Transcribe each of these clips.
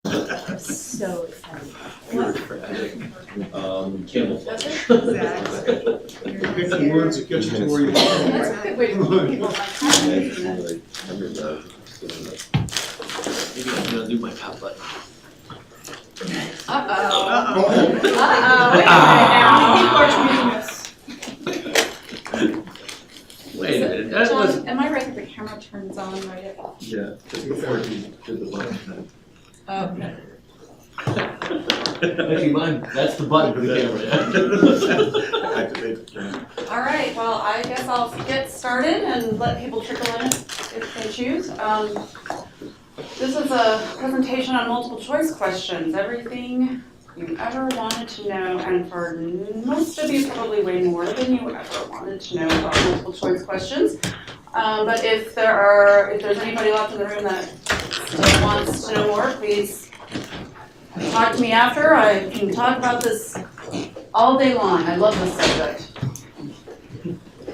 I'm so excited. Camouflage. Exactly. Pick the words that get you to where you want. That's a good way to keep people like Maybe I'm gonna do my top button. Uh-oh. Wait a minute, that was. John, am I right that the camera turns on right at all? Yeah, just before you did the button. Okay. Actually, mine, that's the button for the camera. Activate the camera. All right, well, I guess I'll get started and let people trickle in if they choose. This is a presentation on multiple choice questions, everything you ever wanted to know, and for most of you, probably way more than you ever wanted to know about multiple choice questions. But if there's anybody left in the room that still wants to know more, please talk to me after. I can talk about this all day long. I love this subject.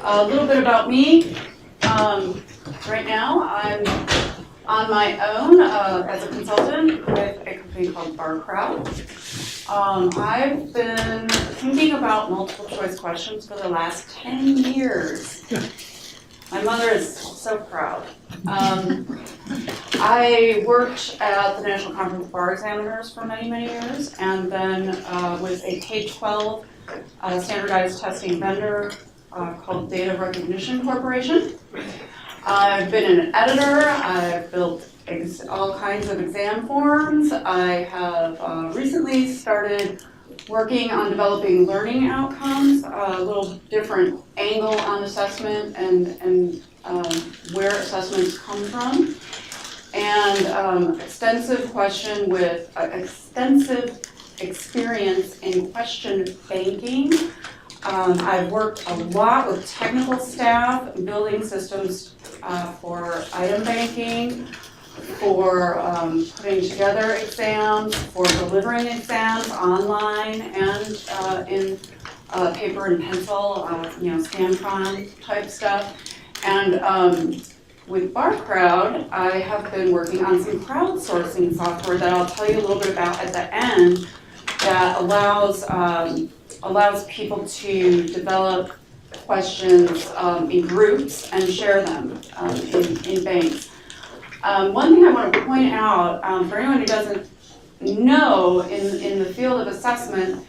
A little bit about me. Right now, I'm on my own as a consultant with a company called Barcrowd. I've been thinking about multiple choice questions for the last 10 years. My mother is so proud. I worked at the National Conference of Bar Examiners for many, many years, and then was a K-12 standardized testing vendor called Data Recognition Corporation. I've been an editor. I've built all kinds of exam forms. I have recently started working on developing learning outcomes, a little different angle on assessment and where assessments come from, and extensive experience in question banking. I've worked a lot with technical staff, building systems for item banking, for putting together exams, for delivering exams online and in paper and pencil, Scantron type stuff. And with Barcrowd, I have been working on some crowdsourcing software that I'll tell you a little bit about at the end that allows people to develop questions in groups and share them in banks. One thing I want to point out, for anyone who doesn't know, in the field of assessment,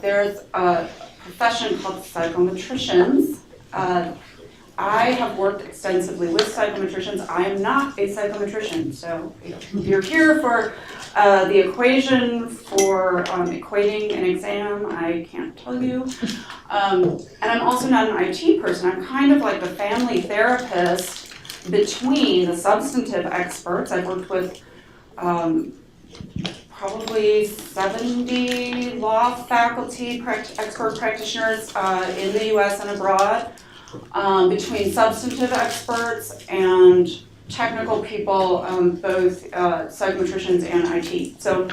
there's a profession called psychometricians. I have worked extensively with psychometricians. I am not a psychometrician, so if you're here for the equation for equating an exam, I can't tell you. And I'm also not an IT person. I'm kind of like the family therapist between the substantive experts. I've worked with probably 70 law faculty expert practitioners in the US and abroad, between substantive experts and technical people, both psychometricians and IT. So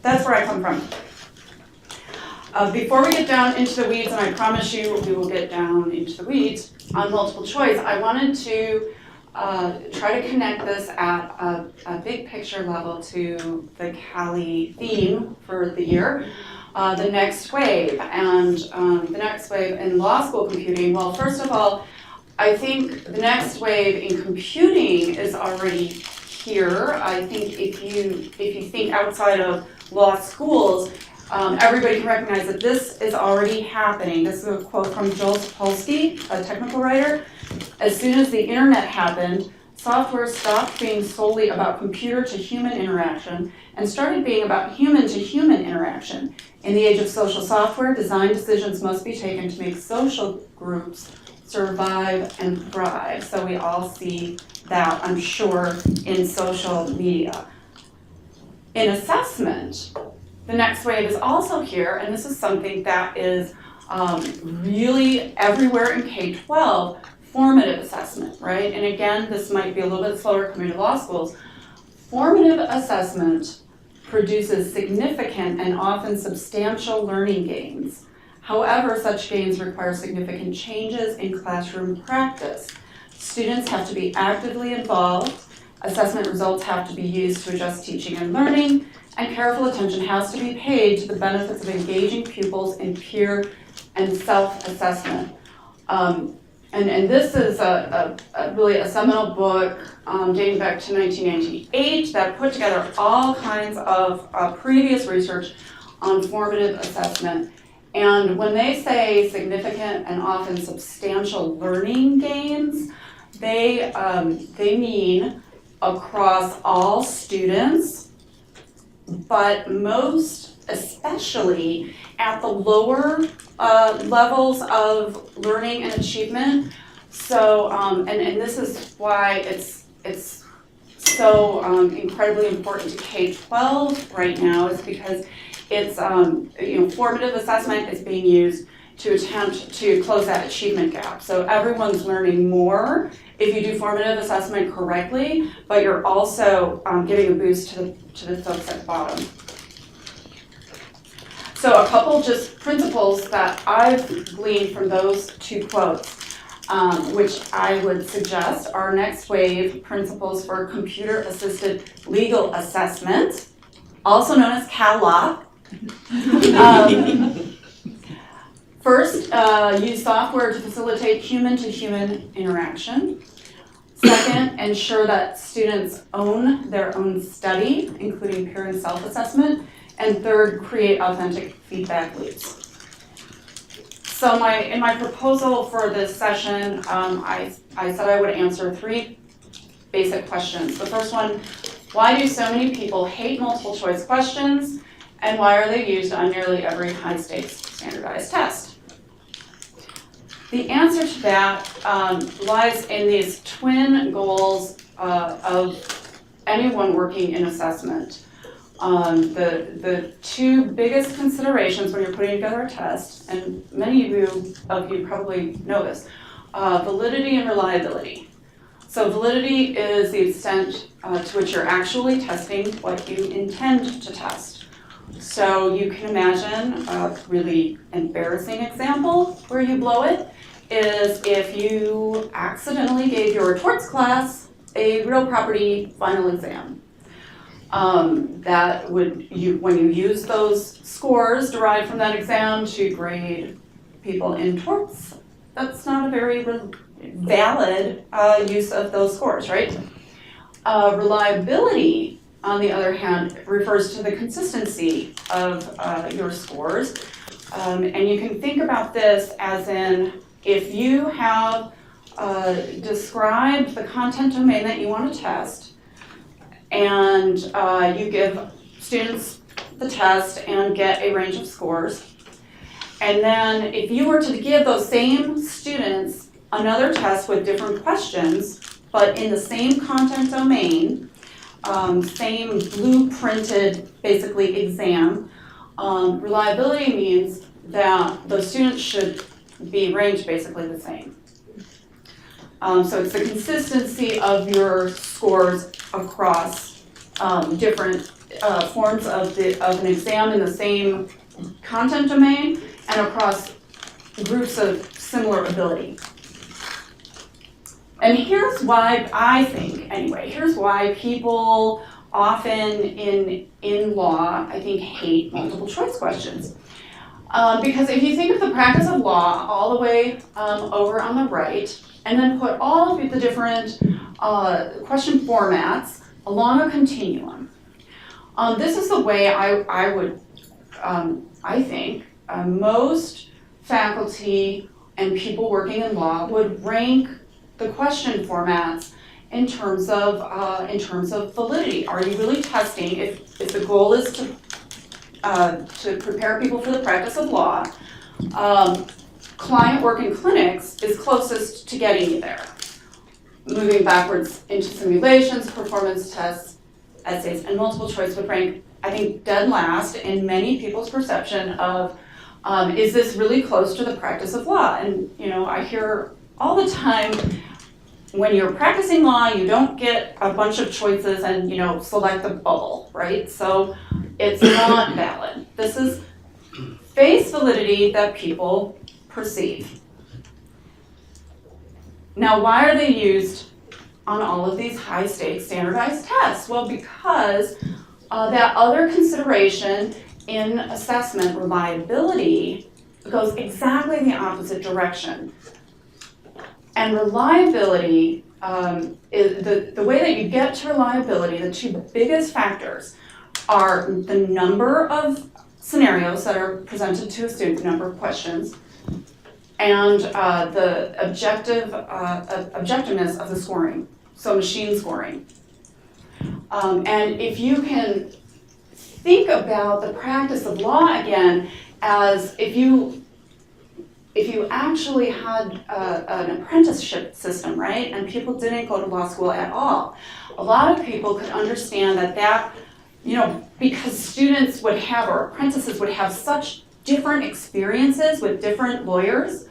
that's where I come from. Before we get down into the weeds, and I promise you we will get down into the weeds on multiple choice, I wanted to try to connect this at a big picture level to the Cali theme for the year, the next wave. And the next wave in law school computing, well, first of all, I think the next wave in computing is already here. I think if you think outside of law schools, everybody can recognize that this is already happening. This is a quote from Joel Sapolsky, a technical writer. As soon as the internet happened, software stopped being solely about computer to human interaction and started being about human to human interaction. In the age of social software, design decisions must be taken to make social groups survive and thrive. So we all see that, I'm sure, in social media. In assessment, the next wave is also here, and this is something that is really everywhere in K-12, formative assessment, right? And again, this might be a little bit slower coming to law schools. Formative assessment produces significant and often substantial learning gains. However, such gains require significant changes in classroom practice. Students have to be actively involved Assessment results have to be used to adjust teaching and learning, and careful attention has to be paid to the benefits of engaging pupils in peer and self-assessment. And this is really a seminal book dating back to 1998 that put together all kinds of previous research on formative assessment. And when they say significant and often substantial learning gains, they mean across all students, but most especially at the lower levels of learning and achievement. So, and this is why it's so incredibly important to K-12 right now, is because it's, formative assessment is being used to attempt to close that achievement gap. So everyone's learning more if you do formative assessment correctly, but you're also giving a boost to the folks at the bottom. So a couple just principles that I've gleaned from those two quotes, which I would suggest are next wave principles for computer-assisted legal assessment, also known as CALOP. First, use software to facilitate human-to-human interaction. Second, ensure that students own their own study, including peer and self-assessment. And third, create authentic feedback loops. So in my proposal for this session, I said I would answer 3 basic questions. The first one, why do so many people hate multiple choice questions, and why are they used on nearly every high-stakes standardized test? The answer to that lies in these twin goals of anyone working in assessment. The 2 biggest considerations when you're putting together a test, and many of you probably know this, validity and reliability. So validity is the extent to which you're actually testing what you intend to test. So you can imagine a really embarrassing example where you blow it is if you accidentally gave your torts class a real property final exam. That would, when you use those scores derived from that exam to grade people in torts, that's not a very valid use of those scores, right? Reliability, on the other hand, refers to the consistency of your scores. And you can think about this as in, if you have described the content domain that you want to test, and you give students the test and get a range of scores, and then if you were to give those same students another test with different questions, but in the same content domain, same blueprinted, basically, exam, reliability means that the students should be ranked basically the same. So it's the consistency of your scores across different forms of an exam in the same content domain and across groups of similar ability. And here's why I think, anyway, here's why people often in law, I think, hate multiple choice questions. Because if you think of the practice of law all the way over on the right, and then put all of the different question formats along a continuum, this is the way I think most faculty and people working in law would rank the question formats in terms of validity. Are you really testing, if the goal is to prepare people for the practice of law, client work in clinics is closest to getting you there. Moving backwards into simulations, performance tests, essays, and multiple choice would rank, I think, dead last in many people's perception of, is this really close to the practice of law? And I hear all the time, when you're practicing law, you don't get a bunch of choices and select the bubble, right? So it's not valid. This is face validity that people perceive. Now, why are they used on all of these high stakes standardized tests? Well, because that other consideration in assessment, reliability, goes exactly in the opposite direction. And reliability, is the way that you get to reliability, the two biggest factors are the number of scenarios that are presented to a student, the number of questions, and the objectiveness of the scoring, so machine scoring. And if you can think about the practice of law again as if you actually had an apprenticeship system, right, and people didn't go to law school at all, a lot of people could understand that, you know, because students would have, or apprentices would have such different experiences with different lawyers,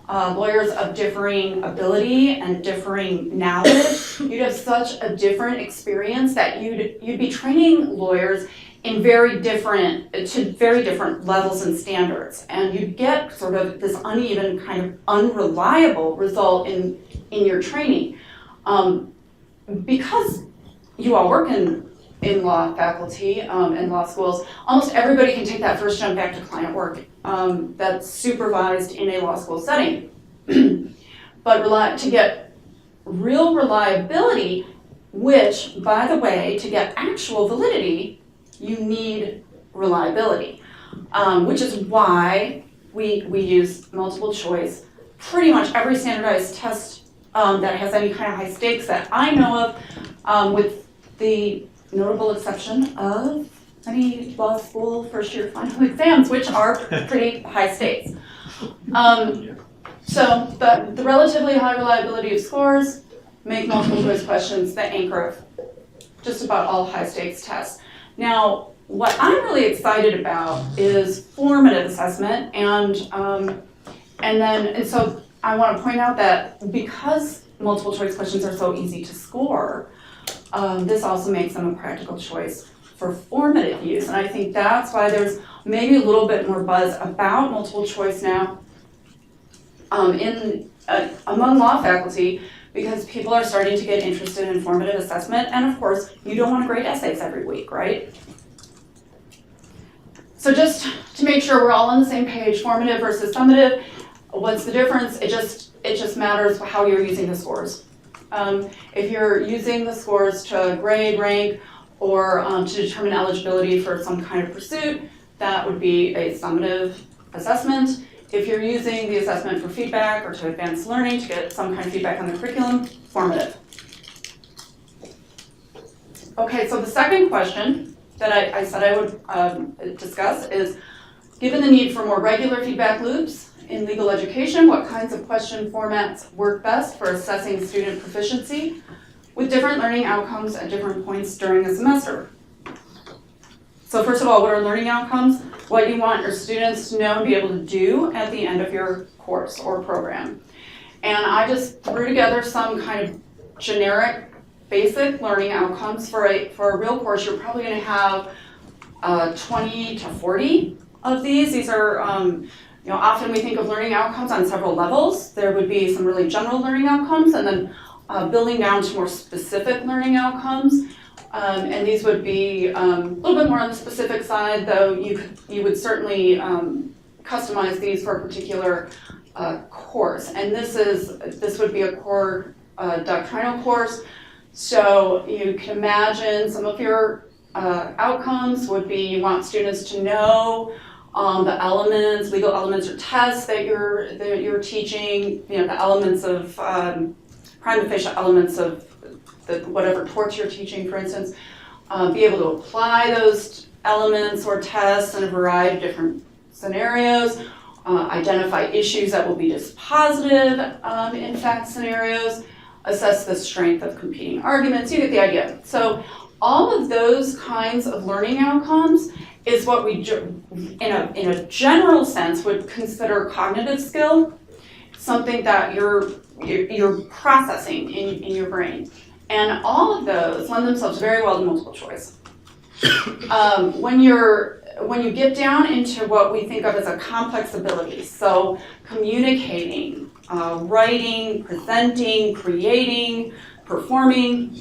lawyers of differing ability and differing knowledge, you'd have such a different experience that you'd be training lawyers in very different levels and standards, and you get sort of this uneven, kind of unreliable result in your training. Because you all work in law faculty and law schools, almost everybody can take that first jump back to client work that's supervised in a law school setting. But to get real reliability, which, by the way, to get actual validity, you need reliability, which is why we use multiple choice. Pretty much every standardized test that has any kind of high stakes that I know of, with the notable exception of any law school first year final exams, which are pretty high stakes. So the relatively high reliability of scores make multiple choice questions the anchor of just about all high stakes tests. Now, what I'm really excited about is formative assessment, and so I want to point out that because multiple choice questions are so easy to score, this also makes them a practical choice for formative use, and I think that's why there's maybe a little bit more buzz about multiple choice now among law faculty, because people are starting to get interested in formative assessment, and of course, you don't want to grade essays every week, right? So just to make sure we're all on the same page, formative versus summative, what's the difference? It just matters how you're using the scores. If you're using the scores to grade, rank, or to determine eligibility for some kind of pursuit, that would be a summative assessment. If you're using the assessment for feedback or to advance learning to get some kind of feedback on the curriculum, formative. Okay, so the second question that I said I would discuss is, given the need for more regular feedback loops in legal education, what kinds of question formats work best for assessing student proficiency with different learning outcomes at different points during a semester? So first of all, what are learning outcomes? What you want your students to know and be able to do at the end of your course or program. And I just threw together some kind of generic, basic learning outcomes. For a real course, you're probably going to have 20 to 40 of these. These are, often we think of learning outcomes on several levels. There would be some really general learning outcomes, and then building down to more specific learning outcomes. And these would be a little bit more on the specific side, though you would certainly customize these for a particular course. And this would be a core doctrinal course. So you can imagine some of your outcomes would be you want students to know the elements, legal elements or tests that you're teaching, the elements of prima facie elements of whatever torts you're teaching, for instance, be able to apply those elements or tests in a variety of different scenarios, identify issues that will be dispositive in fact scenarios, assess the strength of competing arguments. You get the idea. So all of those kinds of learning outcomes is what we, in a general sense, would consider cognitive skill, something that you're processing in your brain. And all of those lend themselves very well to multiple choice. When you get down into what we think of as a complex ability, so communicating, writing, presenting, creating, performing.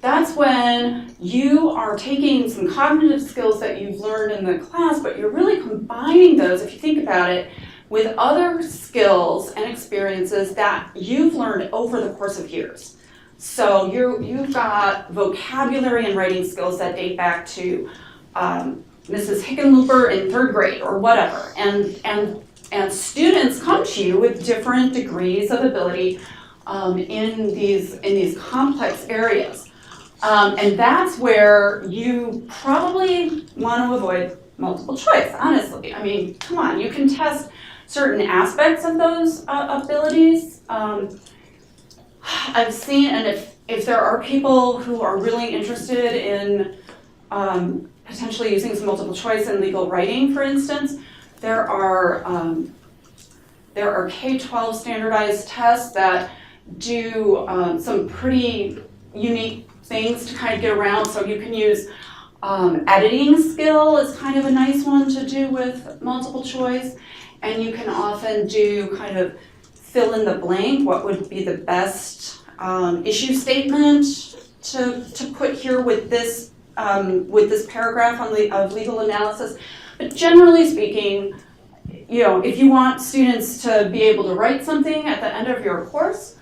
That's when you are taking some cognitive skills that you've learned in the class, but you're really combining those, if you think about it, with other skills and experiences that you've learned over the course of years. So you've got vocabulary and writing skills that date back to Mrs. Hickenlooper in 3rd grade or whatever. And students come to you with different degrees of ability in these complex areas. And that's where you probably want to avoid multiple choice, honestly. I mean, come on, you can test certain aspects of those abilities. I've seen, and if there are people who are really interested in potentially using some multiple choice in legal writing, for instance, there are K-12 standardized tests that do some pretty unique things to kind of get around. So you can use editing skill is kind of a nice one to do with multiple choice. And you can often do kind of fill in the blank, what would be the best issue statement to put here with this paragraph of legal analysis. But generally speaking, if you want students to be able to write something at the end of your course,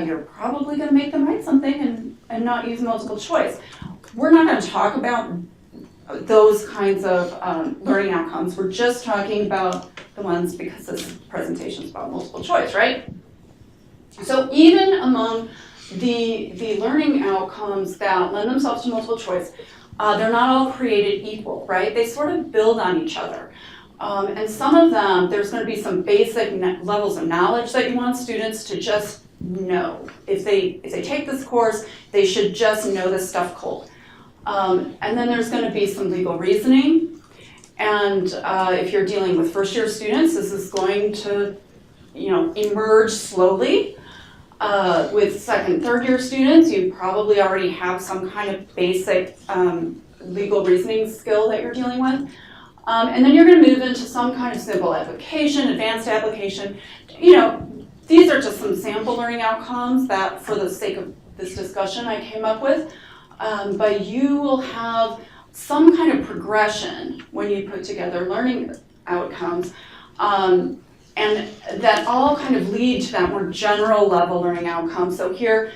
you're probably going to make them write something and not use multiple choice. We're not going to talk about those kinds of learning outcomes. We're just talking about the ones because this presentation is about multiple choice, right? So even among the learning outcomes that lend themselves to multiple choice, they're not all created equal, right? They sort of build on each other. And some of them, there's going to be some basic levels of knowledge that you want students to just know. If they take this course, they should just know this stuff cold. And then there's going to be some legal reasoning. And if you're dealing with first-year students, this is going to, emerge slowly. With second, third-year students, you probably already have some kind of basic legal reasoning skill that you're dealing with. And then you're going to move into some kind of simple application, advanced application. These are just some sample learning outcomes that, for the sake of this discussion, I came up with. But you will have some kind of progression when you put together learning outcomes, and that all kind of lead to that more general level learning outcome. So here,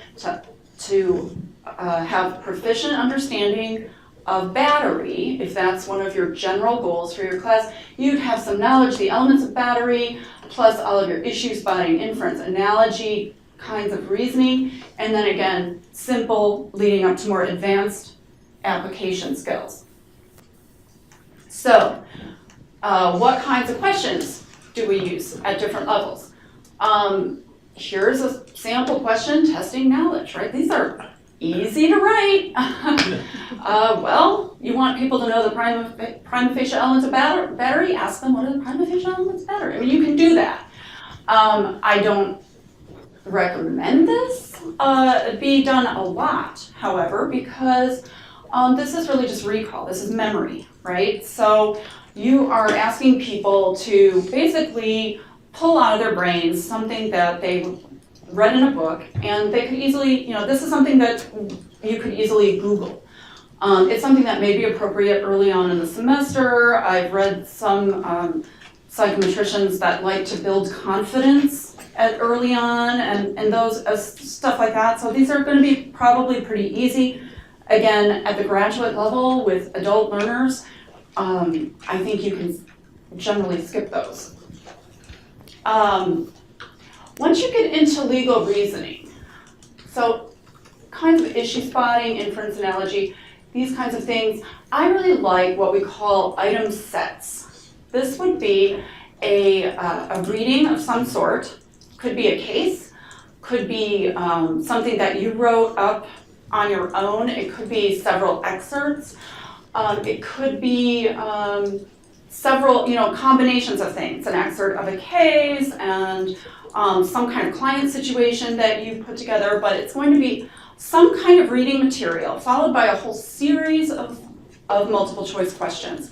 to have proficient understanding of battery, if that's one of your general goals for your class, you'd have some knowledge, the elements of battery, plus all of your issue spotting, inference, analogy, kinds of reasoning, and then again, simple leading up to more advanced application skills. So, what kinds of questions do we use at different levels? Here's a sample question testing knowledge, right? These are easy to write. Well, you want people to know the prima facie elements of battery? Ask them, what are the prima facie elements of battery? I mean, you can do that. I don't recommend this be done a lot, however, because this is really just recall. This is memory, right? So you are asking people to basically pull out of their brains something that they read in a book, and they could easily, this is something that you could easily Google. It's something that may be appropriate early on in the semester. I've read some psychometricians that like to build confidence early on, and those stuff like that. So these are going to be probably pretty easy. Again, at the graduate level with adult learners, I think you can generally skip those. Once you get into legal reasoning, so kinds of issue spotting, inference analogy, these kinds of things, I really like what we call item sets. This would be a reading of some sort, could be a case, could be something that you wrote up on your own, it could be several excerpts, it could be several, combinations of things, an excerpt of a case and some kind of client situation that you put together, but it's going to be some kind of reading material followed by a whole series of multiple choice questions.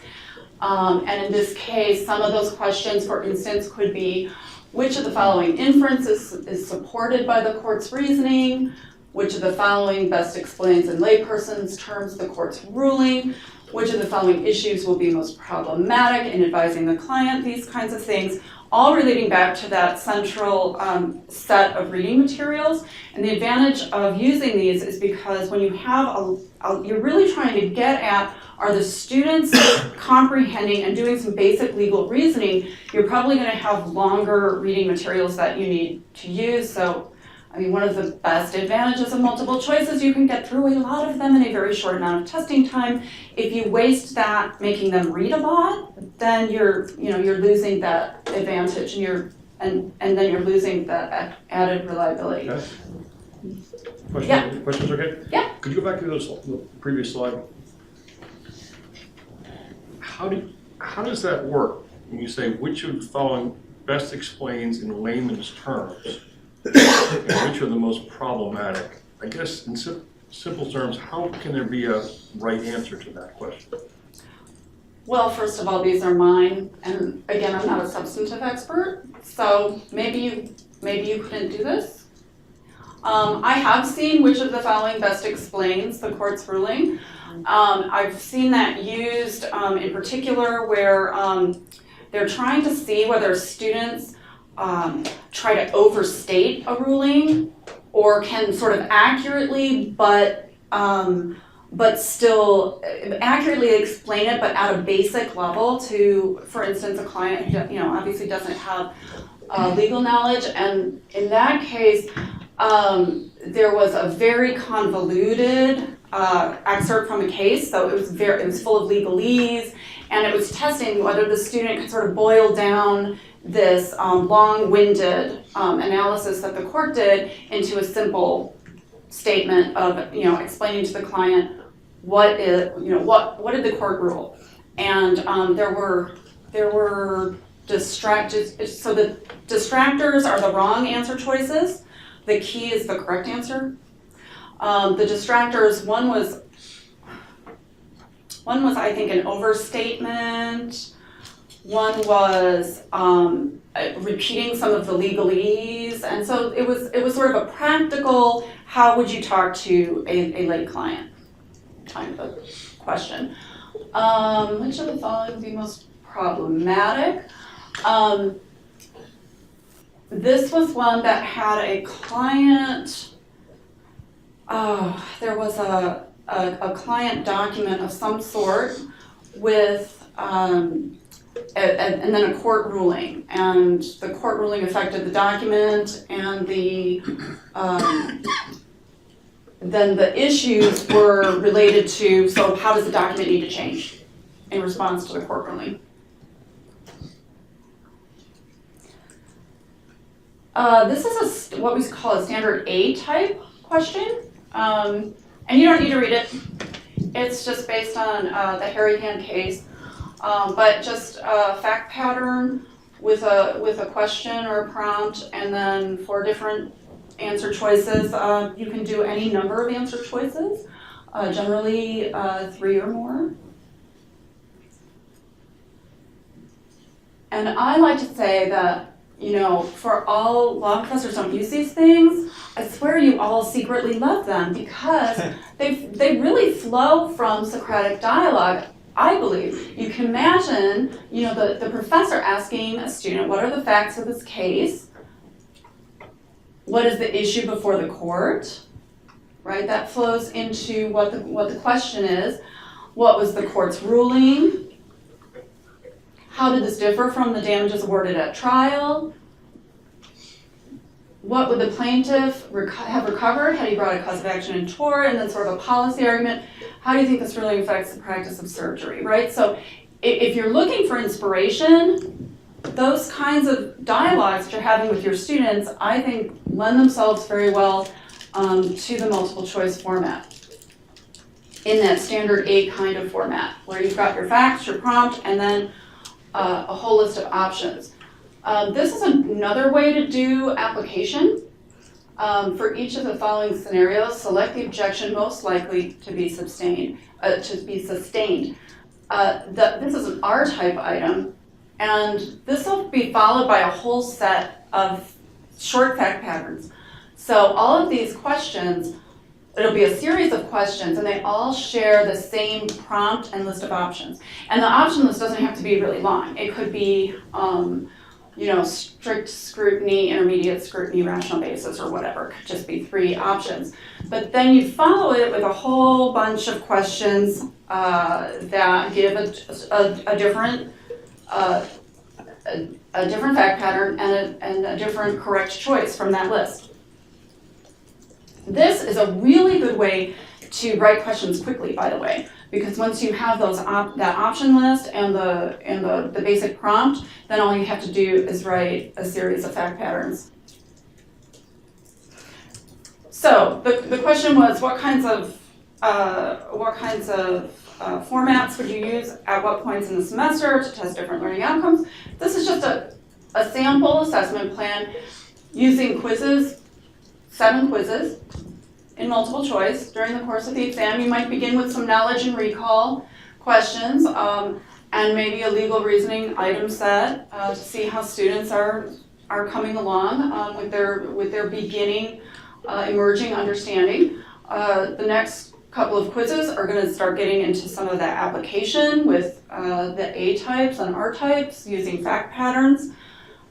And in this case, some of those questions, for instance, could be which of the following inferences is supported by the court's reasoning, Which of the following best explains in layperson's terms the court's ruling? Which of the following issues will be most problematic in advising the client? These kinds of things, all relating back to that central set of reading materials. And the advantage of using these is because when you have you're really trying to get at, are the students comprehending and doing some basic legal reasoning? You're probably going to have longer reading materials that you need to use. So, I mean, one of the best advantages of multiple choice is you can get through a lot of them in a very short amount of testing time. If you waste that making them read a lot, then you're losing that advantage, and then you're losing the added reliability. Okay. Question, Yeah. Questions okay? Yeah. Could you go back to the previous slide? How does that work when you say which of the following best explains in layman's terms and which are the most problematic? I guess in simple terms, how can there be a right answer to that question? Well, first of all, these are mine, and again, I'm not a substantive expert, so maybe you couldn't do this. I have seen which of the following best explains the court's ruling. I've seen that used in particular where they're trying to see whether students try to overstate a ruling or can sort of accurately but still accurately explain it, but at a basic level to, for instance, a client who obviously doesn't have legal knowledge. And in that case, there was a very convoluted excerpt from a case, so it was full of legalese, and it was testing whether the student could sort of boil down this long-winded analysis that the court did into a simple statement of explaining to the client what did the court rule, and there were distractors. So the distractors are the wrong answer choices. The key is the correct answer. The distractors, one was I think an overstatement. One was repeating some of the legalese, and so it was sort of a practical, how would you talk to a lay client kind of a question. Which of the following would be most problematic? This was one that had a client. There was a client document of some sort with. And then a court ruling, and the court ruling affected the document, and then the issues were related to, so how does the document need to change in response to the court ruling? This is what we call a standard A type question, and you don't need to read it. It's just based on the Hairy Hand case. But just a fact pattern with a question or a prompt, and then 4 different answer choices. You can do any number of answer choices, generally 3 or more. And I like to say that, for all law professors don't use these things, I swear you all secretly love them because they really flow from Socratic dialogue. I believe. You can imagine, the professor asking a student, what are the facts of this case? What is the issue before the court? Right, that flows into what the question is. What was the court's ruling? How did this differ from the damages awarded at trial? What would the plaintiff have recovered had he brought a cause of action in tort? And then sort of a policy argument. How do you think this really affects the practice of surgery, right? So if you're looking for inspiration, those kinds of dialogues that you're having with your students, I think, lend themselves very well to the multiple choice format. In that standard A kind of format, where you've got your facts, your prompt, and then a whole list of options. This is another way to do application. For each of the following scenarios, select the objection most likely to be sustained. This is an R-type item, and this will be followed by a whole set of short fact patterns. So all of these questions it'll be a series of questions, and they all share the same prompt and list of options. And the option list doesn't have to be really long. It could be, strict scrutiny, intermediate scrutiny, rational basis, or whatever. It could just be 3 options. But then you follow it with a whole bunch of questions that give a different fact pattern and a different correct choice from that list. This is a really good way to write questions quickly, by the way, because once you have that option list and the basic prompt, then all you have to do is write a series of fact patterns. So the question was, what kinds of formats would you use at what points in the semester to test different learning outcomes? This is just a sample assessment plan using quizzes, 7 quizzes in multiple choice during the course of the exam. You might begin with some knowledge and recall questions and maybe a legal reasoning item set to see how students are coming along with their beginning emerging understanding. The next couple of quizzes are going to start getting into some of that application with the A types and R types using fact patterns.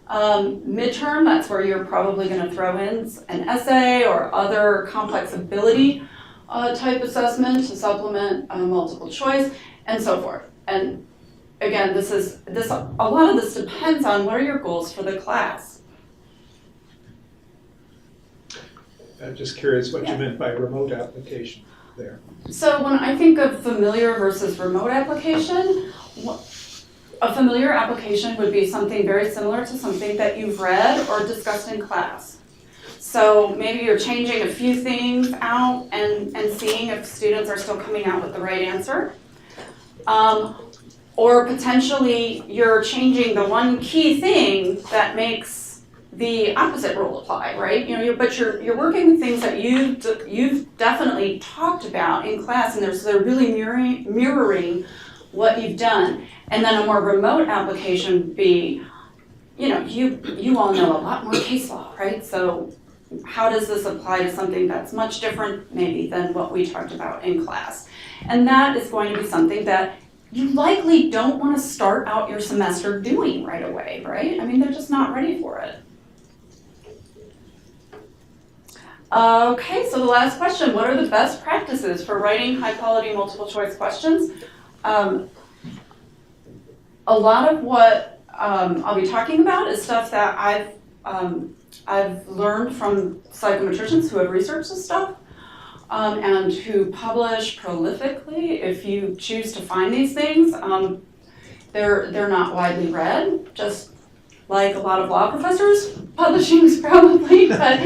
Midterm, that's where you're probably going to throw in an essay or other complex ability type assessment to supplement multiple choice and so forth. And again, a lot of this depends on what are your goals for the class. I'm just curious what you meant by remote application there. So when I think of familiar versus remote application, a familiar application would be something very similar to something that you've read or discussed in class. So maybe you're changing a few things out and seeing if students are still coming out with the right answer. Or potentially you're changing the one key thing that makes the opposite rule apply, right? But you're working with things that you've definitely talked about in class, and they're really mirroring what you've done. And then a more remote application would be, you all know a lot more case law, right? So how does this apply to something that's much different maybe than what we talked about in class? And that is going to be something that you likely don't want to start out your semester doing right away, right? I mean, they're just not ready for it. Okay, so the last question, what are the best practices for writing high-quality multiple choice questions? A lot of what I'll be talking about is stuff that I've learned from psychometricians who have researched this stuff and who publish prolifically. If you choose to find these things, they're not widely read, just like a lot of law professors. Publishing is probably, but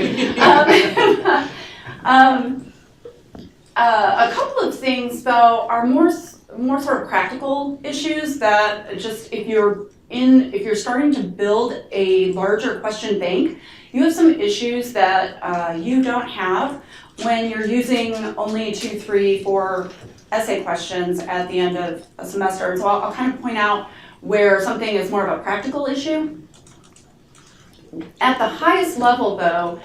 a couple of things though are more sort of practical issues that just if you're starting to build a larger question bank, you have some issues that you don't have when you're using only 2, 3, 4 essay questions at the end of a semester. So I'll kind of point out where something is more of a practical issue. At the highest level though,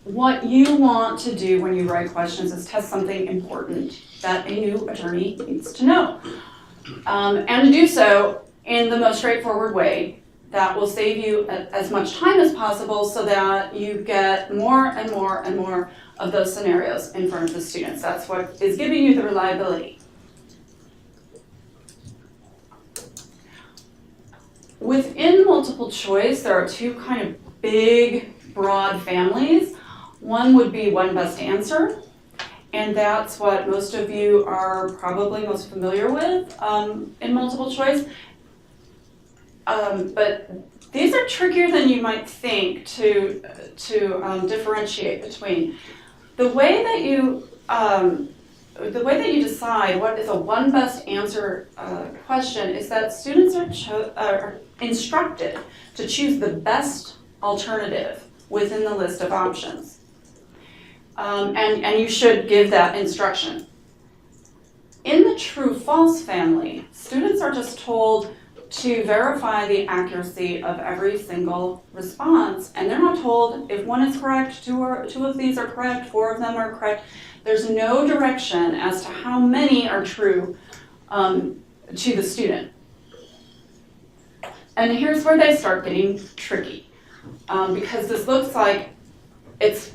what you want to do when you write questions is test something important that a new attorney needs to know. And to do so in the most straightforward way that will save you as much time as possible so that you get more and more and more of those scenarios in front of the students. That's what is giving you the reliability. Within multiple choice, there are 2 kind of big, broad families. One would be one best answer, and that's what most of you are probably most familiar with in multiple choice. But these are trickier than you might think to differentiate between. The way that you decide what is a one best answer question is that students are instructed to choose the best alternative within the list of options. And you should give that instruction. In the true-false family, students are just told to verify the accuracy of every single response. And they're not told if one is correct, two of these are correct, 4 of them are correct. There's no direction as to how many are true to the student. And here's where they start getting tricky. Because this looks like it's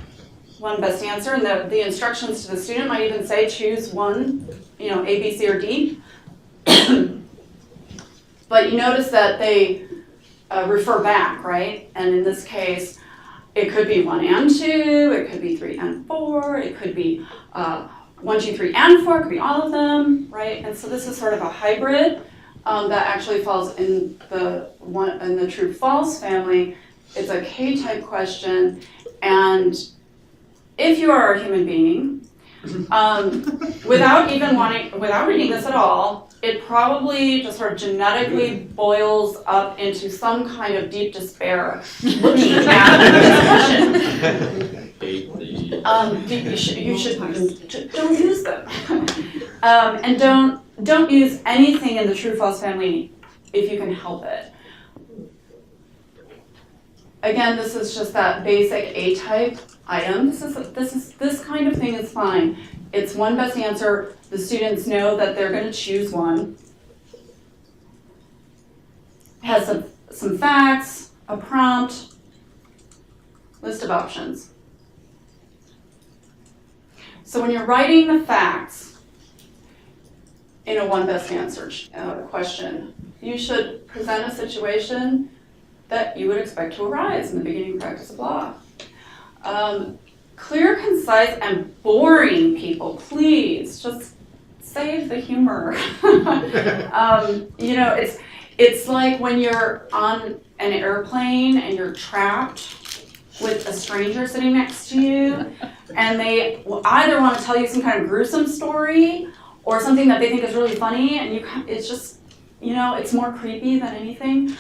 one best answer, and the instructions to the student might even say choose one, A, B, C, or D. But you notice that they refer back, right? And in this case, it could be 1 and 2, it could be 3 and 4, it could be 1, 2, 3 and 4, it could be all of them, right? And so this is sort of a hybrid that actually falls in the true-false family. It's a K-type question, and if you are a human being, without reading this at all, it probably just sort of genetically boils up into some kind of deep despair looking at this question. You should don't use them, and don't use anything in the true-false family if you can help it. Again, this is just that basic A-type item. This kind of thing is fine. It's one best answer. The students know that they're going to choose one. It has some facts, a prompt, list of options. So when you're writing the facts in a one best answer question, you should present a situation that you would expect to arise in the beginning practice of law. Clear, concise, and boring people, please just save the humor. It's like when you're on an airplane and you're trapped with a stranger sitting next to you, and they either want to tell you some kind of gruesome story or something that they think is really funny, and it's just, it's more creepy than anything.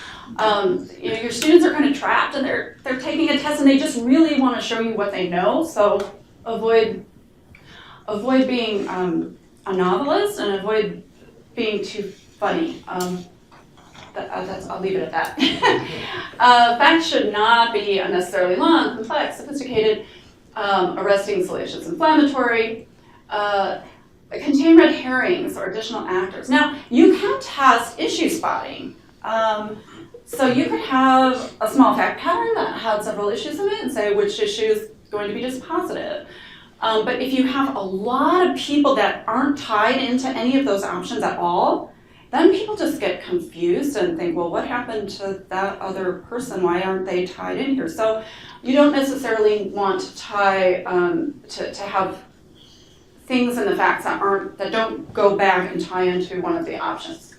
Your students are kind of trapped, and they're taking a test, and they just really want to show you what they know. So avoid being a novelist, and avoid being too funny. I'll leave it at that. Facts should not be unnecessarily long, complex, sophisticated, arresting, salacious, inflammatory. Contain red herrings or additional actors. Now, you can test issue spotting. So you could have a small fact pattern that had several issues in it and say which issue is going to be dispositive. But if you have a lot of people that aren't tied into any of those options at all, then people just get confused and think, well, what happened to that other person? Why aren't they tied in here? So you don't necessarily want to tie, to have things in the facts that don't go back and tie into one of the options.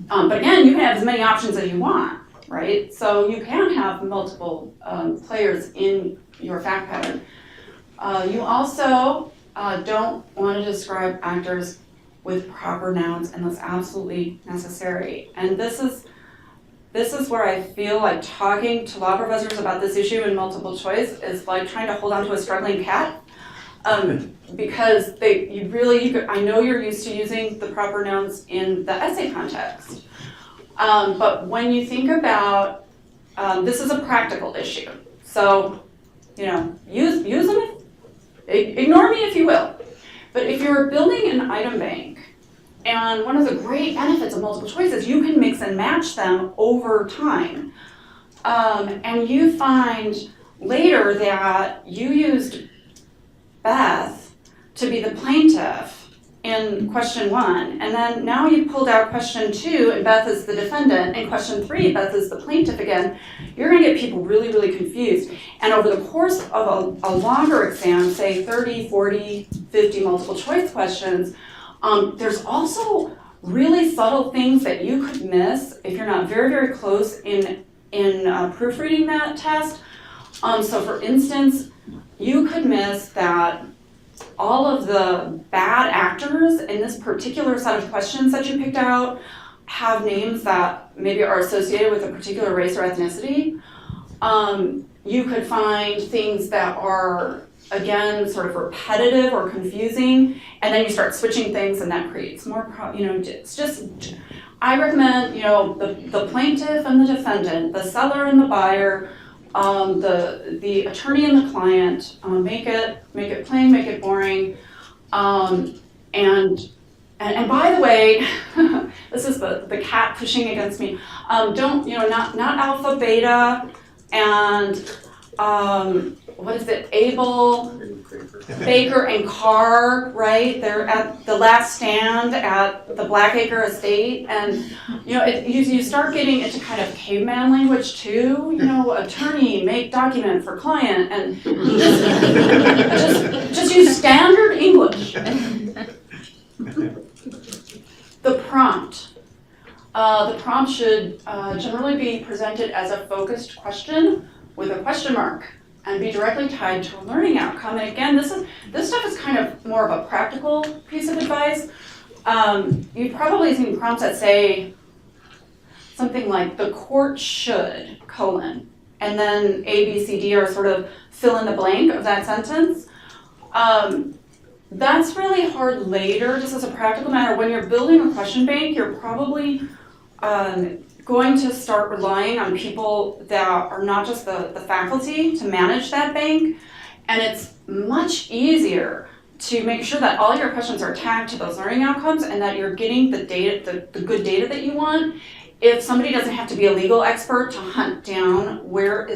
But again, you can have as many options as you want, right? So you can have multiple players in your fact pattern. You also don't want to describe actors with proper nouns unless absolutely necessary. And this is where I feel like talking to law professors about this issue in multiple choice is like trying to hold on to a struggling cat. Because I know you're used to using the proper nouns in the essay context. But when you think about, this is a practical issue. So, use them, ignore me if you will. But if you're building an item bank, and one of the great benefits of multiple choice is you can mix and match them over time. And you find later that you used Beth to be the plaintiff in question 1, and then now you pulled out question 2 and Beth is the defendant, and question 3 Beth is the plaintiff again. You're going to get people really, really confused. And over the course of a longer exam, say 30, 40, 50 multiple choice questions, there's also really subtle things that you could miss if you're not very, very close in proofreading that test. So for instance, you could miss that all of the bad actors in this particular set of questions that you picked out have names that maybe are associated with a particular race or ethnicity. You could find things that are, again, sort of repetitive or confusing, and then you start switching things, and that creates more it's just, I recommend, the plaintiff and the defendant, the seller and the buyer, the attorney and the client, make it plain, make it boring. And by the way, this is the cat pushing against me. Don't, not alpha, beta, and what is it, Abel, Baker and Carr, right? They're at the last stand at the Blackacre Estate, and you start getting into kind of caveman language too. Attorney, make document for client, and just use standard English. The prompt. The prompt should generally be presented as a focused question with a question mark and be directly tied to a learning outcome. And again, this stuff is kind of more of a practical piece of advice. You've probably seen prompts that say something like, the court should, : and then A, B, C, D are sort of fill in the blank of that sentence. That's really hard later, just as a practical matter. When you're building a question bank, you're probably going to start relying on people that are not just the faculty to manage that bank. And it's much easier to make sure that all your questions are tagged to those learning outcomes and that you're getting the data, the good data that you want. If somebody doesn't have to be a legal expert to hunt down what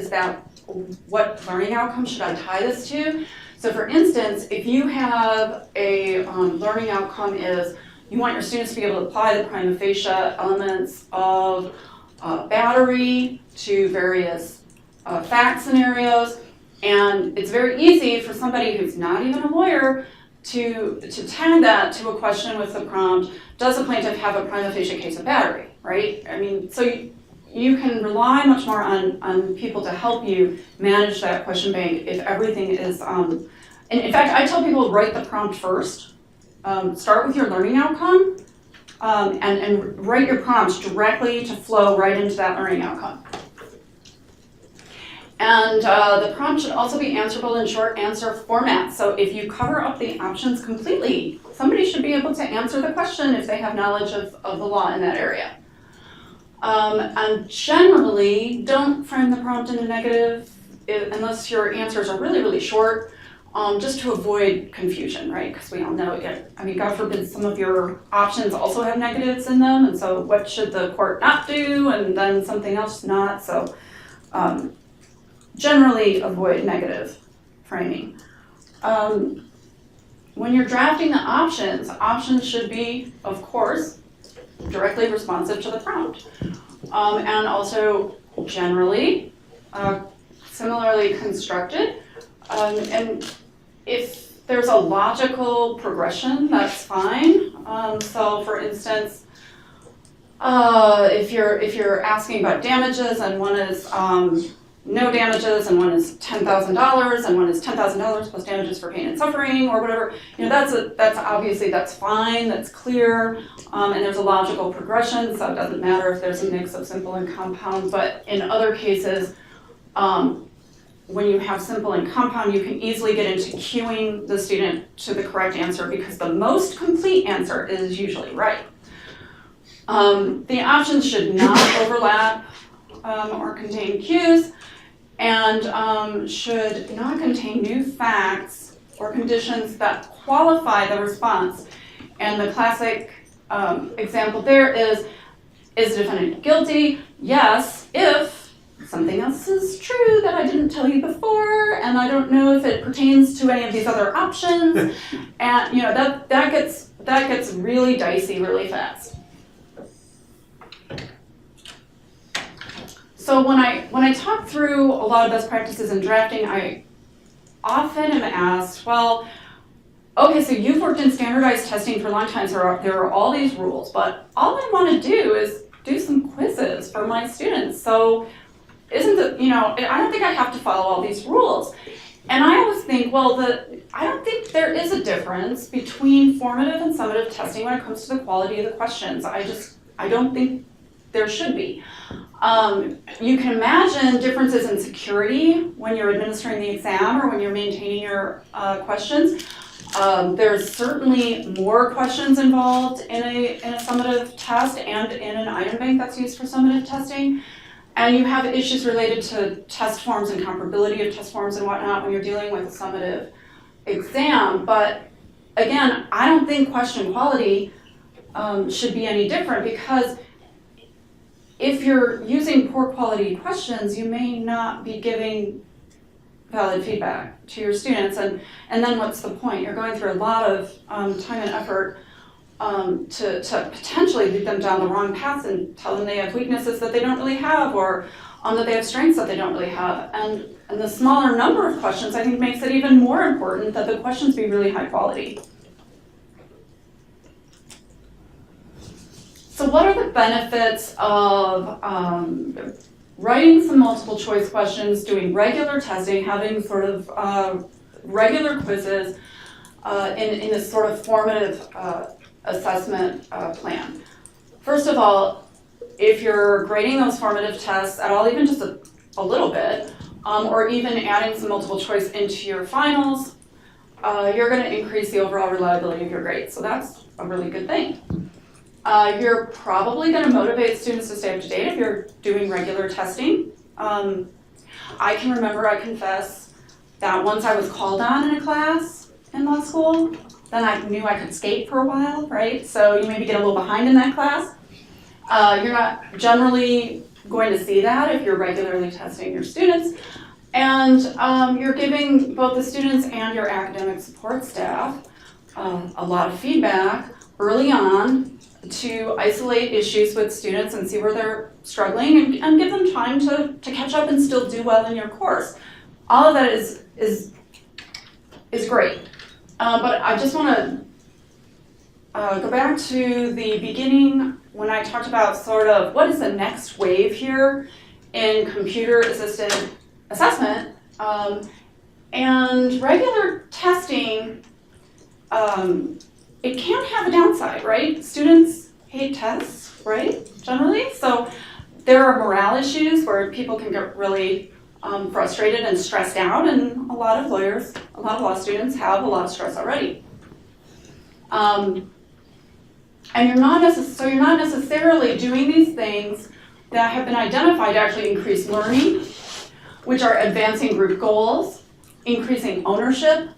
learning outcome should I tie this to. So for instance, if you have a learning outcome is you want your students to be able to apply the prima facie elements of battery to various fact scenarios, and it's very easy for somebody who's not even a lawyer to tag that to a question with the prompt, does the plaintiff have a prima facie case of battery, right? I mean, so you can rely much more on people to help you manage that question bank if everything is, and in fact, I tell people write the prompt first. Start with your learning outcome and write your prompts directly to flow right into that learning outcome. And the prompt should also be answerable in short answer format. So if you cover up the options completely, somebody should be able to answer the question if they have knowledge of the law in that area. And generally, don't frame the prompt in a negative unless your answers are really, really short, just to avoid confusion, right? Because we all know, God forbid some of your options also have negatives in them, and so what should the court not do, and then something else not. So generally avoid negative framing. When you're drafting the options should be, of course, directly responsive to the prompt. And also generally similarly constructed. And if there's a logical progression, that's fine. So for instance, if you're asking about damages and one is no damages and one is $10,000 and one is $10,000 plus damages for pain and suffering or whatever, that's fine, that's clear, and there's a logical progression, so it doesn't matter if there's a mix of simple and compound. But in other cases, when you have simple and compound, you can easily get into cueing the student to the correct answer because the most complete answer is usually right. The options should not overlap or contain cues, and should not contain new facts or conditions that qualify the response. And the classic example there is the defendant guilty? Yes, if something else is true that I didn't tell you before, and I don't know if it pertains to any of these other options. And that gets really dicey really fast. So when I talk through a lot of best practices in drafting, I often am asked, well, okay, so you've worked in standardized testing for a long time, so there are all these rules, but all I want to do is do some quizzes for my students. So I don't think I have to follow all these rules. And I always think, well, I don't think there is a difference between formative and summative testing when it comes to the quality of the questions. I don't think there should be. You can imagine differences in security when you're administering the exam or when you're maintaining your questions. There's certainly more questions involved in a summative test and in an item bank that's used for summative testing. And you have issues related to test forms and comparability of test forms and whatnot when you're dealing with a summative exam. But again, I don't think question quality should be any different, because if you're using poor quality questions, you may not be giving valid feedback to your students, and then what's the point? You're going through a lot of time and effort to potentially lead them down the wrong path and tell them they have weaknesses that they don't really have, or that they have strengths that they don't really have. And the smaller number of questions, I think, makes it even more important that the questions be really high quality. So what are the benefits of writing some multiple choice questions, doing regular testing, having sort of regular quizzes in this sort of formative assessment plan? First of all, if you're grading those formative tests at all, even just a little bit, or even adding some multiple choice into your finals, you're going to increase the overall reliability of your grades. So that's a really good thing. You're probably going to motivate students to stay up to date if you're doing regular testing. I can remember, I confess, that once I was called on in a class in law school, then I knew I could skate for a while, right? So you maybe get a little behind in that class. You're not generally going to see that if you're regularly testing your students. And you're giving both the students and your academic support staff a lot of feedback early on to isolate issues with students and see where they're struggling, and give them time to catch up and still do well in your course. All of that is great. But I just want to go back to the beginning when I talked about sort of what is the next wave here in computer-assisted assessment. And regular testing, it can have a downside, right? Students hate tests, right, generally. So there are morale issues where people can get really frustrated and stressed out, and a lot of law students have a lot of stress already. And you're not necessarily doing these things that have been identified to actually increase learning, which are advancing group goals, increasing ownership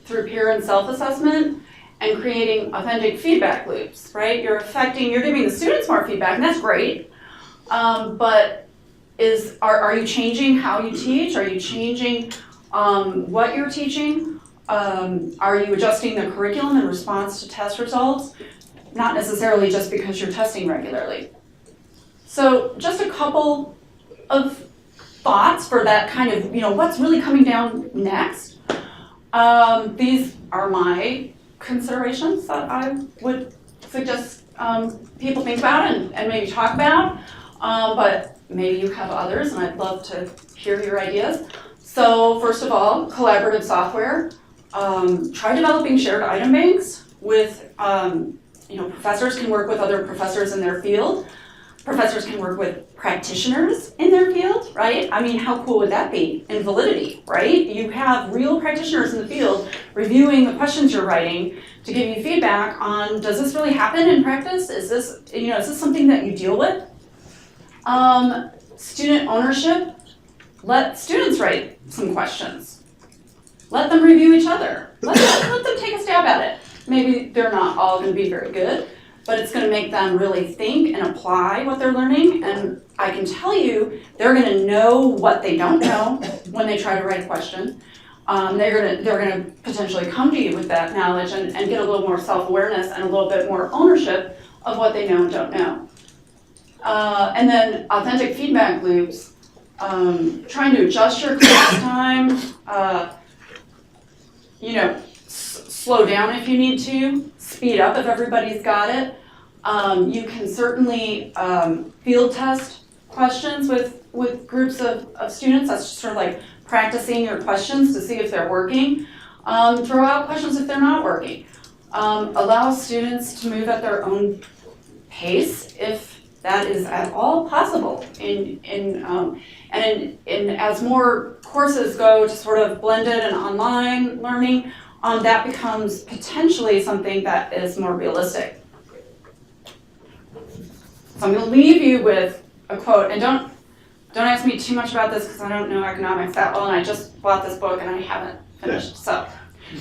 through peer and self-assessment, and creating authentic feedback loops, right? You're giving the students more feedback, and that's great. But are you changing how you teach? Are you changing what you're teaching? Are you adjusting the curriculum in response to test results? Not necessarily just because you're testing regularly. So just a couple of thoughts for that kind of, what's really coming down next. These are my considerations that I would suggest people think about and maybe talk about, but maybe you have others, and I'd love to hear your ideas. So first of all, collaborative software. Try developing shared item banks with, professors can work with other professors in their field. Professors can work with practitioners in their field, right? I mean, how cool would that be in validity, right? You have real practitioners in the field reviewing the questions you're writing to give you feedback on, does this really happen in practice? Is this something that you deal with? Student ownership. Let students write some questions. Let them review each other. Let them take a stab at it. Maybe they're not all going to be very good, but it's going to make them really think and apply what they're learning. And I can tell you, they're going to know what they don't know when they try to write a question. They're going to potentially come to you with that knowledge and get a little more self-awareness and a little bit more ownership of what they know and don't know. And then authentic feedback loops. Trying to adjust your class time. Slow down if you need to, speed up if everybody's got it. You can certainly field test questions with groups of students. That's just sort of like practicing your questions to see if they're working. Throw out questions if they're not working. Allow students to move at their own pace if that is at all possible. And as more courses go to sort of blended and online learning, that becomes potentially something that is more realistic. So I'm going to leave you with a quote, and don't ask me too much about this because I don't know economics that well, and I just bought this book and I haven't finished. So,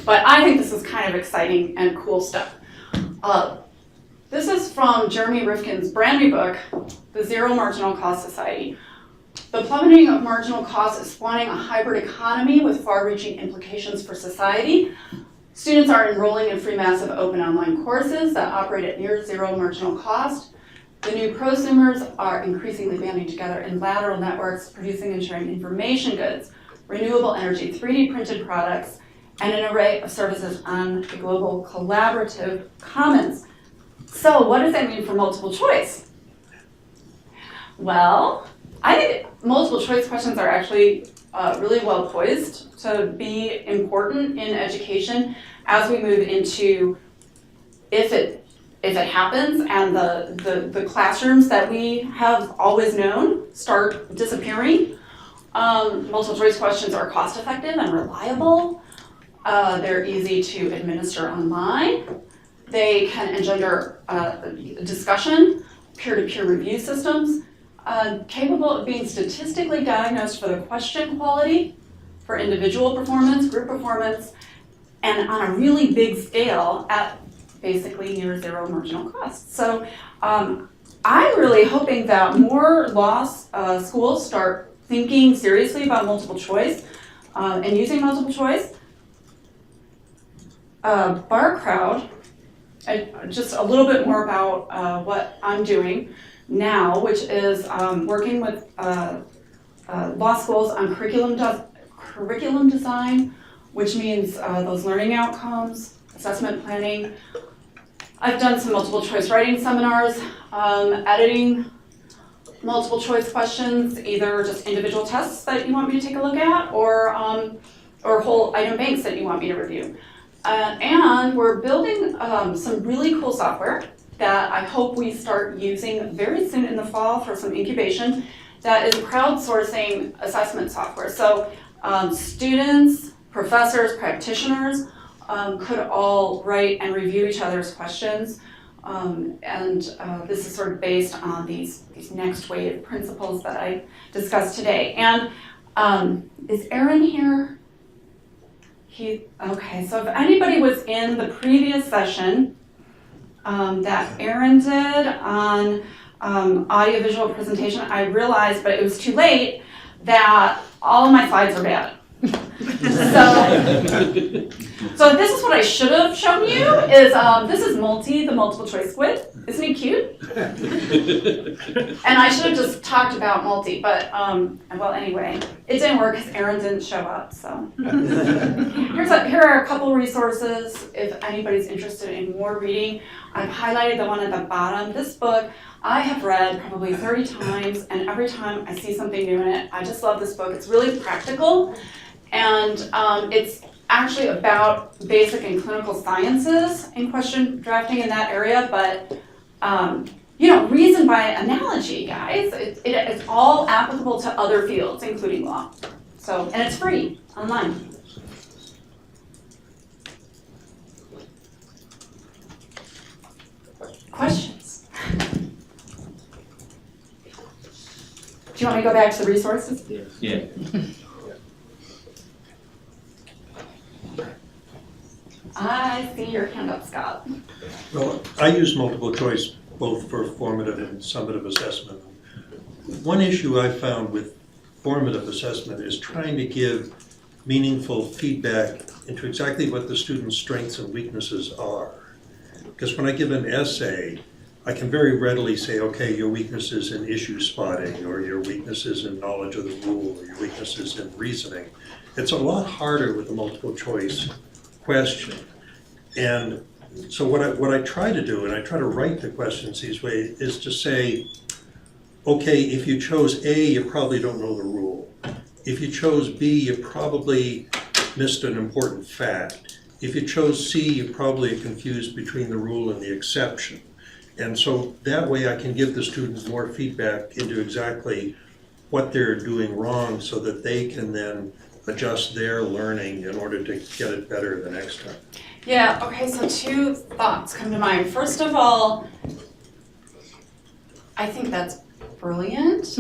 but I think this is kind of exciting and cool stuff. This is from Jeremy Rifkin's brand new book, The Zero Marginal Cost Society. The plummeting of marginal costs is spawning a hybrid economy with far-reaching implications for society. Students are enrolling in free massive open online courses that operate at near zero marginal cost. The new prosumers are increasingly banding together in lateral networks, producing and sharing information goods, renewable energy, 3D printed products, and an array of services on the global collaborative commons. So what does that mean for multiple choice? Well, I think multiple choice questions are actually really well poised to be important in education as we move into if it happens and the classrooms that we have always known start disappearing. Multiple choice questions are cost effective and reliable. They're easy to administer online. They can engender discussion, peer-to-peer review systems, capable of being statistically diagnosed for the question quality, for individual performance, group performance, and on a really big scale at basically near zero marginal cost. So I'm really hoping that more law schools start thinking seriously about multiple choice and using multiple choice. Bar Crowd, just a little bit more about what I'm doing now, which is working with law schools on curriculum design, which means those learning outcomes, assessment planning. I've done some multiple choice writing seminars, editing multiple choice questions, either just individual tests that you want me to take a look at, or whole item banks that you want me to review. And we're building some really cool software that I hope we start using very soon in the fall for some incubation, that is crowdsourcing assessment software. So students, professors, practitioners could all write and review each other's questions. This is sort of based on these next wave principles that I discussed today. And is Aaron here? Okay, so if anybody was in the previous session that Aaron did on audiovisual presentation, I realized, but it was too late, that all of my slides are bad. So this is what I should have shown you, is this is Multi, the multiple choice squid. Isn't he cute? And I should have just talked about Multi, but well, anyway, it didn't work because Aaron didn't show up. So here are a couple resources if anybody's interested in more reading. I've highlighted the one at the bottom. This book I have read probably 30 times, and every time I see something new in it, I just love this book. It's really practical, and it's actually about basic and clinical sciences in question drafting in that area, but reason by analogy, guys. It's all applicable to other fields, including law. So, and it's free online. Questions? Do you want me to go back to the resources? Yeah. I see your hand up, Scott. Well, I use multiple choice both for formative and summative assessment. One issue I found with formative assessment is trying to give meaningful feedback into exactly what the student's strengths and weaknesses are. Because when I give an essay, I can very readily say, okay, your weakness is in issue spotting, or your weakness is in knowledge of the rule, or your weakness is in reasoning. It's a lot harder with a multiple choice question. And so what I try to do, and I try to write the questions these ways, is to say, okay, if you chose A, you probably don't know the rule. If you chose B, you probably missed an important fact. If you chose C, you probably are confused between the rule and the exception. And so that way I can give the students more feedback into exactly what they're doing wrong so that they can then adjust their learning in order to get it better the next time? Yeah, okay, so two thoughts come to mind. First of all, I think that's brilliant.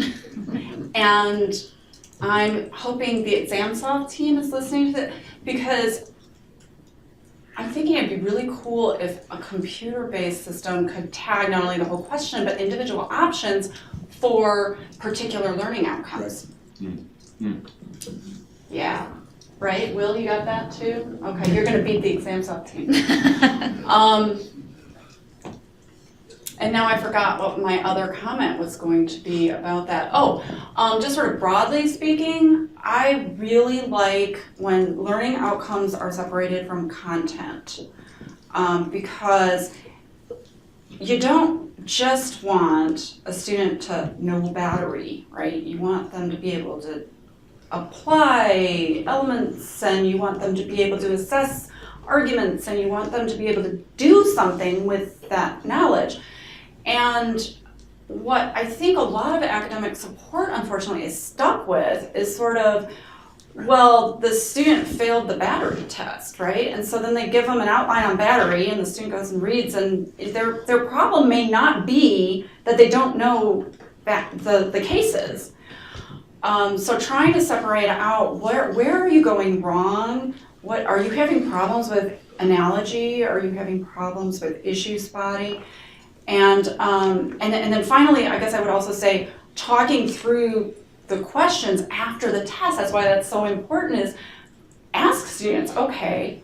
And I'm hoping the ExamSoft team is listening to that, because I'm thinking it'd be really cool if a computer-based system could tag not only the whole question, but individual options for particular learning outcomes. Yeah, right? Will, you got that too? Okay, you're gonna beat the ExamSoft team. And now I forgot what my other comment was going to be about that. Just sort of broadly speaking, I really like when learning outcomes are separated from content, because you don't just want a student to know battery, right? You want them to be able to apply elements, and you want them to be able to assess arguments, and you want them to be able to do something with that knowledge. And what I think a lot of academic support, unfortunately, is stuck with is sort of, well, the student failed the battery test, right? And so then they give them an outline on battery, and the student goes and reads, and their problem may not be that they don't know the cases. So trying to separate out where are you going wrong? What are you having problems with analogy? Are you having problems with issue spotting? And then finally, I guess I would also say, talking through the questions after the test, that's why that's so important, is ask students, okay,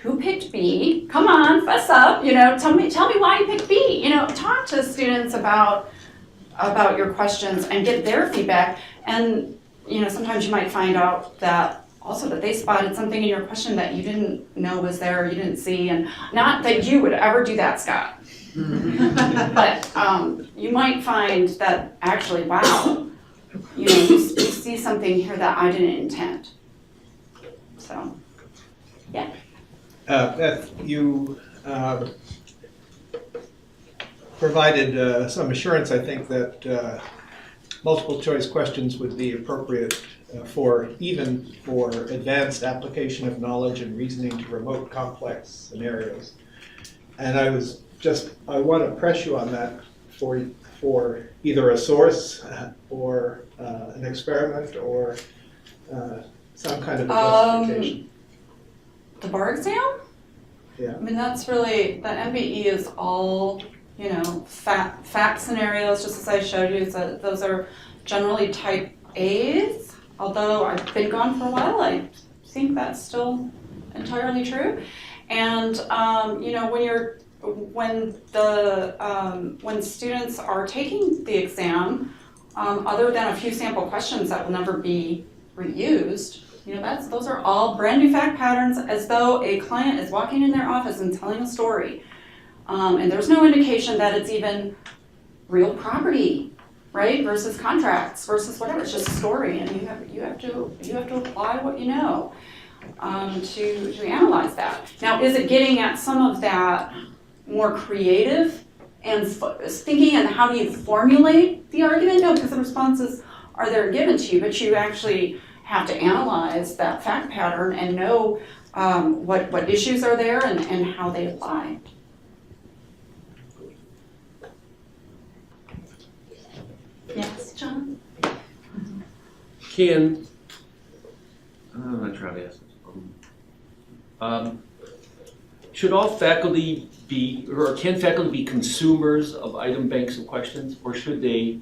who picked B? Come on, fess up, tell me why you picked B. Talk to students about your questions and get their feedback. And, sometimes you might find out that also that they spotted something in your question that you didn't know was there, or you didn't see, and not that you would ever do that, Scott. But you might find that actually, wow, you see something here that I didn't intend. So, yeah. Beth, you provided some assurance, I think, that multiple choice questions would be appropriate for advanced application of knowledge and reasoning to remote complex scenarios. And I want to press you on that for either a source or an experiment or some kind of a justification. The bar exam? Yeah. I mean, that's really, the MBE is all, fact scenarios, just as I showed you. So those are generally type A's, although I've been gone for a while, I think that's still entirely true. And, when students are taking the exam, other than a few sample questions that will never be reused, those are all brand new fact patterns, as though a client is walking in their office and telling a story. And there's no indication that it's even real property, right? Versus contracts, versus whatever. It's just a story, and you have to apply what you know to analyze that. Now, is it getting at some of that more creative and thinking, and how do you formulate the argument? No, because the responses are there given to you, but you actually have to analyze that fact pattern and know what issues are there and how they apply. Yes, John? I'm not trying to ask this. Should all faculty be, or can faculty be consumers of item banks of questions, or should they,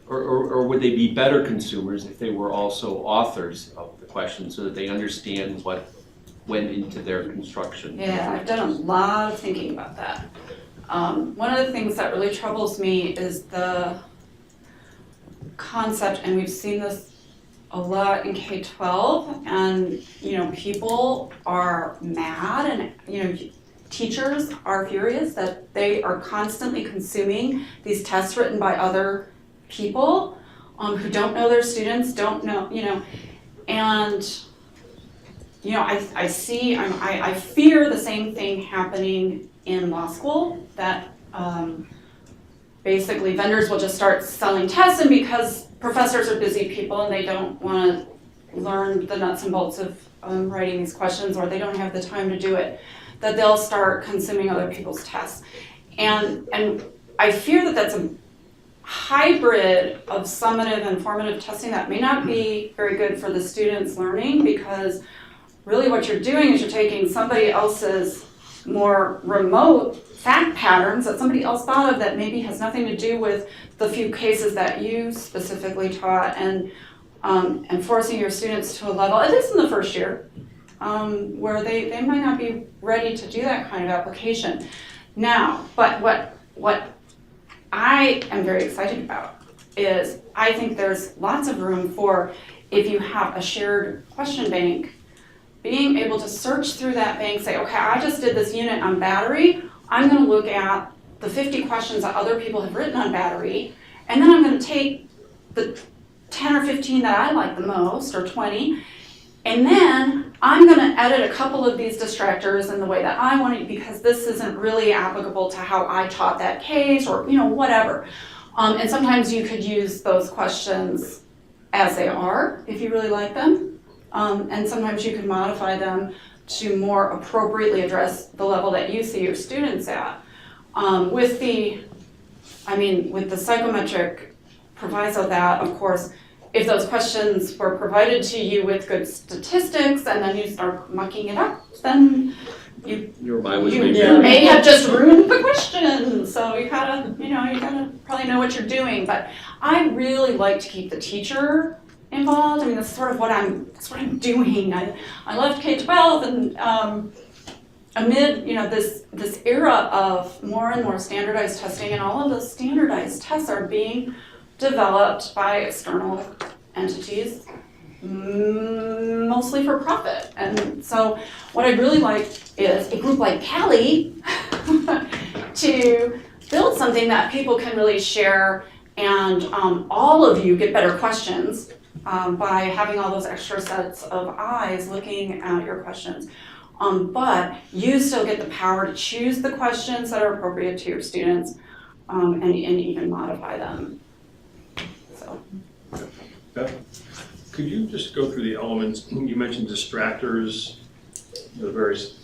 or would they be better consumers if they were also authors of the questions, so that they understand what went into their construction? Yeah, I've done a lot of thinking about that. One of the things that really troubles me is the concept, and we've seen this a lot in K-12, and people are mad, and teachers are furious that they are constantly consuming these tests written by other people who don't know their students, don't know, and I fear the same thing happening in law school, that basically vendors will just start selling tests, and because professors are busy people and they don't want to learned the nuts and bolts of writing these questions, or they don't have the time to do it, that they'll start consuming other people's tests. And I fear that that's a hybrid of summative and formative testing that may not be very good for the students' learning, because really what you're doing is you're taking somebody else's more remote fact patterns that somebody else thought of that maybe has nothing to do with the few cases that you specifically taught, and forcing your students to a level, at least in the first year, where they might not be ready to do that kind of application. Now, but what I am very excited about is I think there's lots of room for, if you have a shared question bank, being able to search through that bank, say, okay, I just did this unit on battery, I'm gonna look at the 50 questions that other people have written on battery, and then I'm gonna take the 10 or 15 that I like the most, or 20, and then I'm gonna edit a couple of these distractors in the way that I want it, because this isn't really applicable to how I taught that case, or whatever. And sometimes you could use those questions as they are, if you really like them. And sometimes you can modify them to more appropriately address the level that you see your students at. With the psychometric proviso that, of course, if those questions were provided to you with good statistics and then you start mucking it up, then you may have just ruined the question. So you gotta probably know what you're doing. But I really like to keep the teacher involved. I mean, that's sort of what I'm doing. I left K-12, and amid this era of more and more standardized testing, and all of those standardized tests are being developed by external entities, mostly for profit. And so what I'd really like is a group like Callie to build something that people can really share, and all of you get better questions by having all those extra sets of eyes looking at your questions. But you still get the power to choose the questions that are appropriate to your students, and even modify them. So. Beth, could you just go through the elements? You mentioned distractors, the various.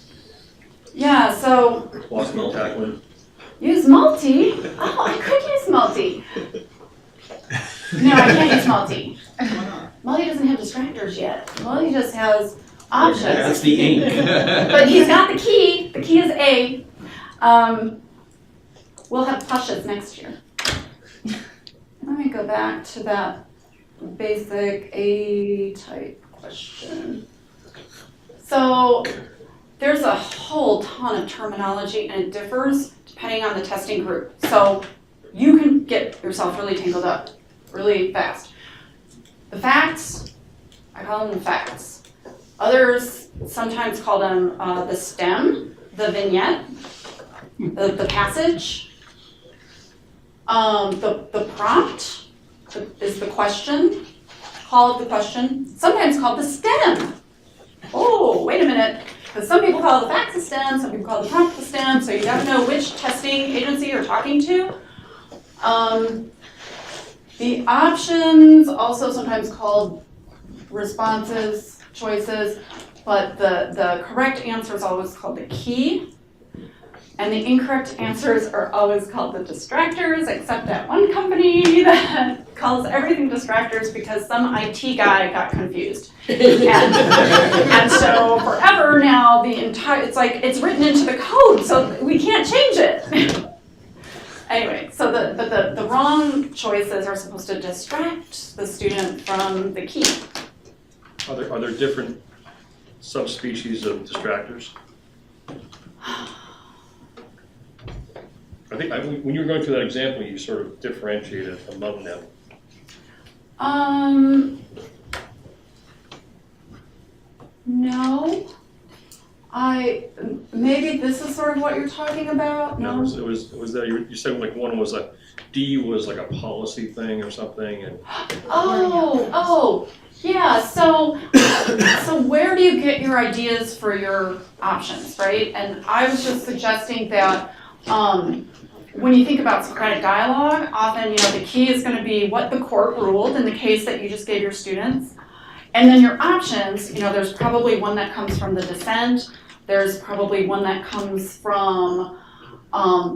Yeah, so. Blocking and tackling. Use multi. Oh, I could use multi. No, I can't use multi. Multi doesn't have distractors yet. Multi just has options. That's the ink. But he's got the key. The key is A. We'll have plushes next year. Let me go back to that basic A-type question. So there's a whole ton of terminology, and it differs depending on the testing group. So you can get yourself really tangled up really fast. The facts, I call them the facts. Others sometimes call them the stem, the vignette, the passage. The prompt is the question, call of the question, sometimes called the stem. Oh, wait a minute, because some people call the facts the stem, some people call the prompt the stem, so you gotta know which testing agency you're talking to. The options, also sometimes called responses, choices, but the correct answer is always called the key. And the incorrect answers are always called the distractors, except at one company that calls everything distractors because some IT guy got confused. And so forever now, it's written into the code, so we can't change it. Anyway, so the wrong choices are supposed to distract the student from the key. Are there different subspecies of distractors? I think when you were going through that example, you sort of differentiated among them. No. Maybe this is sort of what you're talking about. No. It was that you said like one was like D was like a policy thing or something, and. Yeah. So where do you get your ideas for your options, right? And I was just suggesting that. When you think about Socratic dialogue, often the key is going to be what the court ruled in the case that you just gave your students, And then your options, there's probably one that comes from the dissent. There's probably one that comes from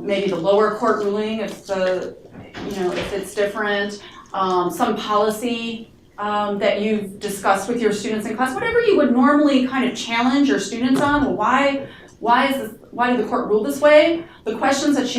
maybe the lower court ruling if if it's different. Some policy that you've discussed with your students in class, whatever you would normally kind of challenge your students on. Well, why did the court rule this way? The questions that you